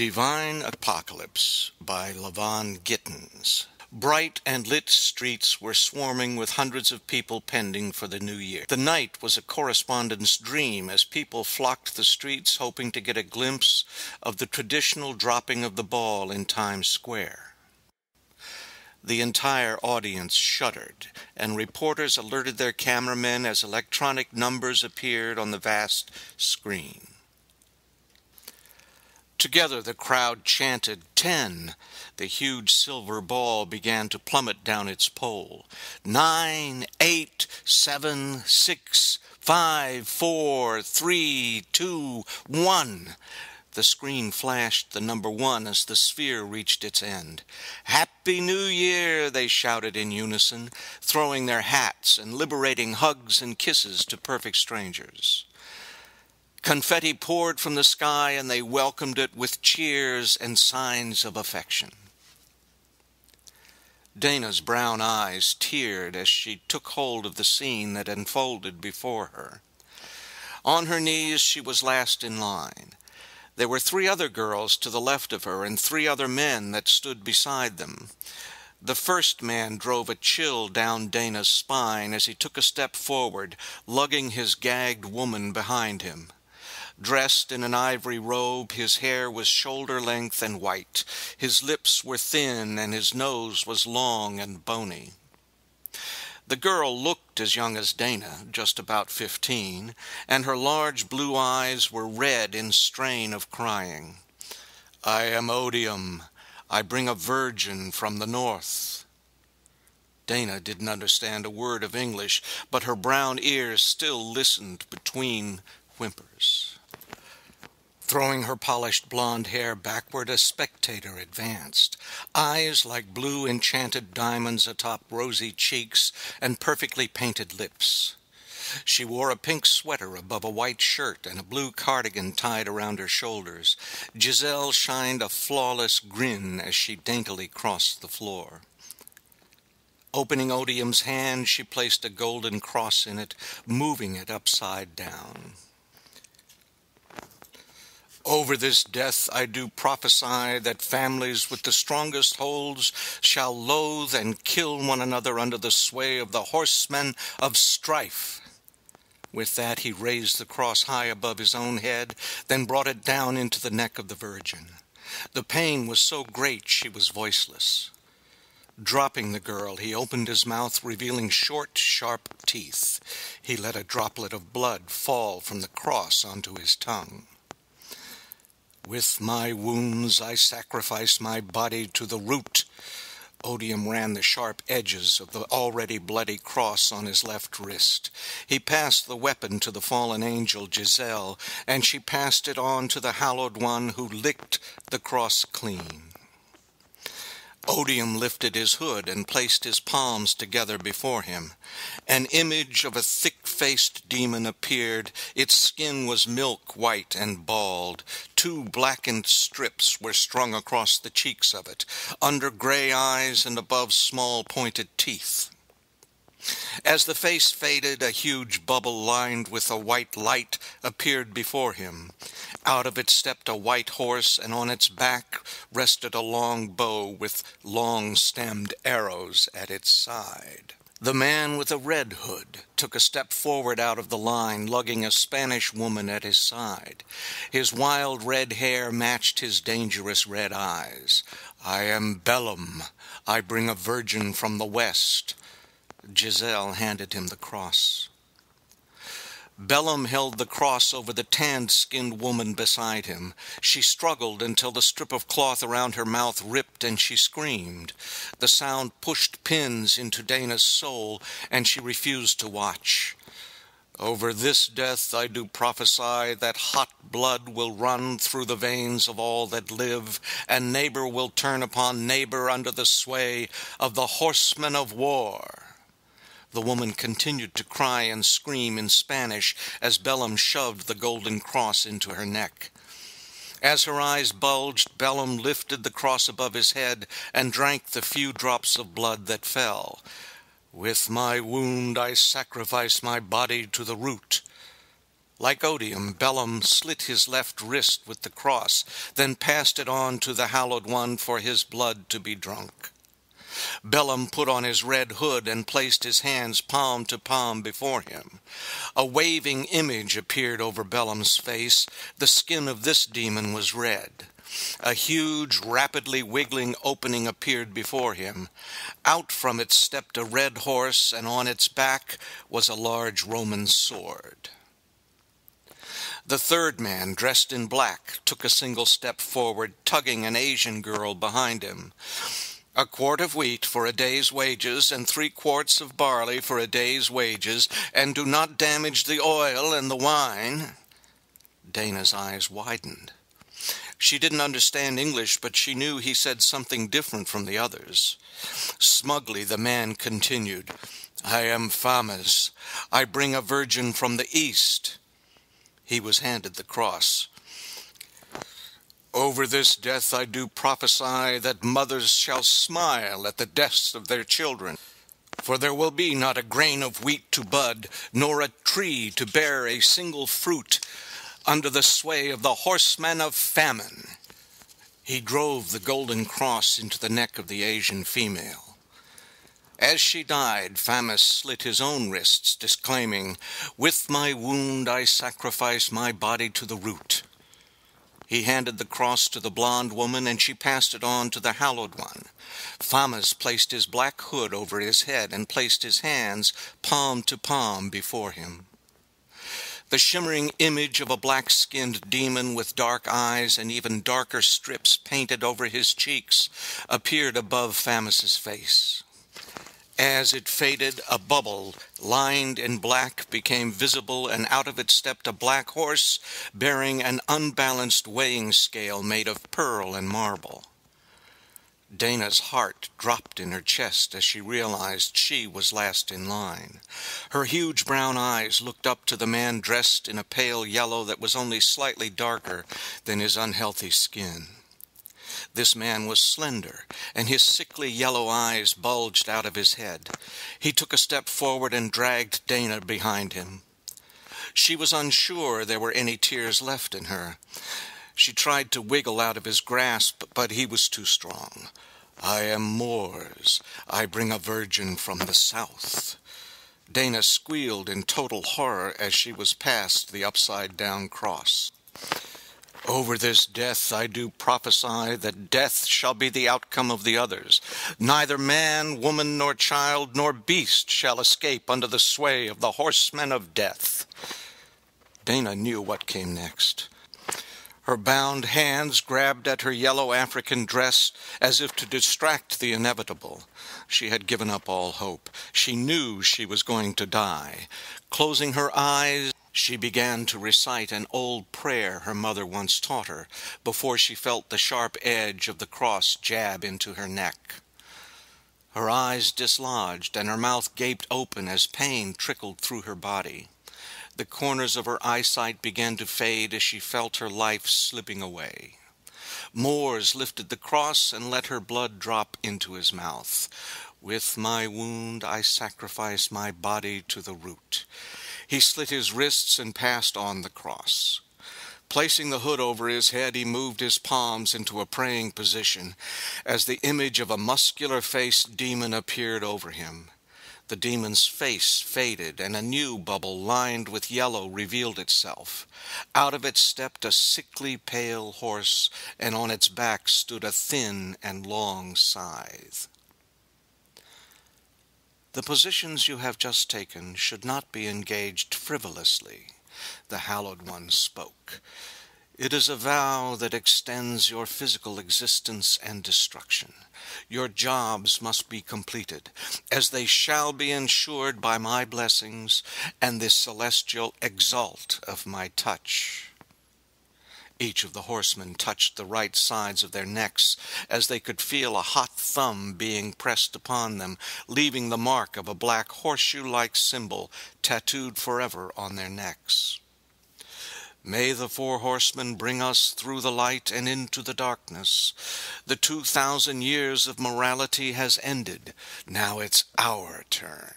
Divine Apocalypse by LaVon Gittens. Bright and lit streets were swarming with hundreds of people pending for the new year. The night was a correspondent's dream as people flocked the streets hoping to get a glimpse of the traditional dropping of the ball in Times Square. The entire audience shuddered, and reporters alerted their cameramen as electronic numbers appeared on the vast screen. Together the crowd chanted 10. The huge silver ball began to plummet down its pole. 9, 8, 7, 6, 5, 4, 3, 2, 1. The screen flashed the number 1 as the sphere reached its end. "Happy New Year!" they shouted in unison, throwing their hats and liberating hugs and kisses to perfect strangers. Confetti poured from the sky, and they welcomed it with cheers and signs of affection. Dana's brown eyes teared as she took hold of the scene that unfolded before her. On her knees, she was last in line. There were 3 other girls to the left of her and 3 other men that stood beside them. The first man drove a chill down Dana's spine as he took a step forward, lugging his gagged woman behind him. Dressed in an ivory robe, his hair was shoulder-length and white. His lips were thin, and his nose was long and bony. The girl looked as young as Dana, just about 15, and her large blue eyes were red in strain of crying. "I am Odium. I bring a virgin from the north." Dana didn't understand a word of English, but her brown ears still listened between whimpers. Throwing her polished blonde hair backward, a spectator advanced, eyes like blue enchanted diamonds atop rosy cheeks and perfectly painted lips. She wore a pink sweater above a white shirt and a blue cardigan tied around her shoulders. Giselle shined a flawless grin as she daintily crossed the floor. Opening Odium's hand, she placed a golden cross in it, moving it upside down. "Over this death I do prophesy that families with the strongest holds shall loathe and kill one another under the sway of the horsemen of strife." With that he raised the cross high above his own head, then brought it down into the neck of the Virgin. The pain was so great she was voiceless. Dropping the girl, he opened his mouth, revealing short, sharp teeth. He let a droplet of blood fall from the cross onto his tongue. "With my wounds I sacrifice my body to the root." Odium ran the sharp edges of the already bloody cross on his left wrist. He passed the weapon to the fallen angel Giselle, and she passed it on to the hallowed one who licked the cross clean. Odium lifted his hood and placed his palms together before him. An image of a thick-faced demon appeared. Its skin was milk-white and bald. 2 blackened strips were strung across the cheeks of it, under gray eyes and above small pointed teeth. As the face faded, a huge bubble lined with a white light appeared before him. Out of it stepped a white horse, and on its back rested a long bow with long-stemmed arrows at its side. The man with a red hood took a step forward out of the line, lugging a Spanish woman at his side. His wild red hair matched his dangerous red eyes. "I am Bellum. I bring a virgin from the west." Giselle handed him the cross. Bellum held the cross over the tanned-skinned woman beside him. She struggled until the strip of cloth around her mouth ripped and she screamed. The sound pushed pins into Dana's soul, and she refused to watch. "Over this death I do prophesy that hot blood will run through the veins of all that live, and neighbor will turn upon neighbor under the sway of the horsemen of war." The woman continued to cry and scream in Spanish as Bellum shoved the golden cross into her neck. As her eyes bulged, Bellum lifted the cross above his head and drank the few drops of blood that fell. "With my wound I sacrifice my body to the root." Like odium, Bellum slit his left wrist with the cross, then passed it on to the hallowed one for his blood to be drunk. Bellum put on his red hood and placed his hands palm to palm before him. A waving image appeared over Bellum's face. The skin of this demon was red. A huge, rapidly wiggling opening appeared before him. Out from it stepped a red horse, and on its back was a large Roman sword. The third man, dressed in black, took a single step forward, tugging an Asian girl behind him. "A quart of wheat for a day's wages, and 3 quarts of barley for a day's wages, and do not damage the oil and the wine." Dana's eyes widened. She didn't understand English, but she knew he said something different from the others. Smugly the man continued, "I am Famas. I bring a virgin from the east." He was handed the cross. "Over this death I do prophesy that mothers shall smile at the deaths of their children. For there will be not a grain of wheat to bud, nor a tree to bear a single fruit, under the sway of the horseman of famine." He drove the golden cross into the neck of the Asian female. As she died, Famas slit his own wrists, exclaiming, "With my wound I sacrifice my body to the root." He handed the cross to the blonde woman, and she passed it on to the hallowed one. Famas placed his black hood over his head and placed his hands palm to palm before him. The shimmering image of a black-skinned demon with dark eyes and even darker strips painted over his cheeks appeared above Famas's face. As it faded, a bubble, lined in black, became visible, and out of it stepped a black horse bearing an unbalanced weighing scale made of pearl and marble. Dana's heart dropped in her chest as she realized she was last in line. Her huge brown eyes looked up to the man dressed in a pale yellow that was only slightly darker than his unhealthy skin. This man was slender, and his sickly yellow eyes bulged out of his head. He took a step forward and dragged Dana behind him. She was unsure there were any tears left in her. She tried to wiggle out of his grasp, but he was too strong. "I am Moors. I bring a virgin from the south." Dana squealed in total horror as she was past the upside-down cross. "Over this death I do prophesy that death shall be the outcome of the others. Neither man, woman, nor child, nor beast shall escape under the sway of the horsemen of death." Dana knew what came next. Her bound hands grabbed at her yellow African dress as if to distract the inevitable. She had given up all hope. She knew she was going to die. Closing her eyes, she began to recite an old prayer her mother once taught her before she felt the sharp edge of the cross jab into her neck. Her eyes dislodged and her mouth gaped open as pain trickled through her body. The corners of her eyesight began to fade as she felt her life slipping away. Moors lifted the cross and let her blood drop into his mouth. "With my wound I sacrifice my body to the root." He slit his wrists and passed on the cross. Placing the hood over his head, he moved his palms into a praying position as the image of a muscular-faced demon appeared over him. The demon's face faded, and a new bubble lined with yellow revealed itself. Out of it stepped a sickly pale horse, and on its back stood a thin and long scythe. "The positions you have just taken should not be engaged frivolously," the hallowed one spoke. "It is a vow that extends your physical existence and destruction. Your jobs must be completed, as they shall be ensured by my blessings and the celestial exalt of my touch." Each of the horsemen touched the right sides of their necks, as they could feel a hot thumb being pressed upon them, leaving the mark of a black horseshoe-like symbol tattooed forever on their necks. "May the 4 horsemen bring us through the light and into the darkness. The 2,000 years of morality has ended. Now it's our turn."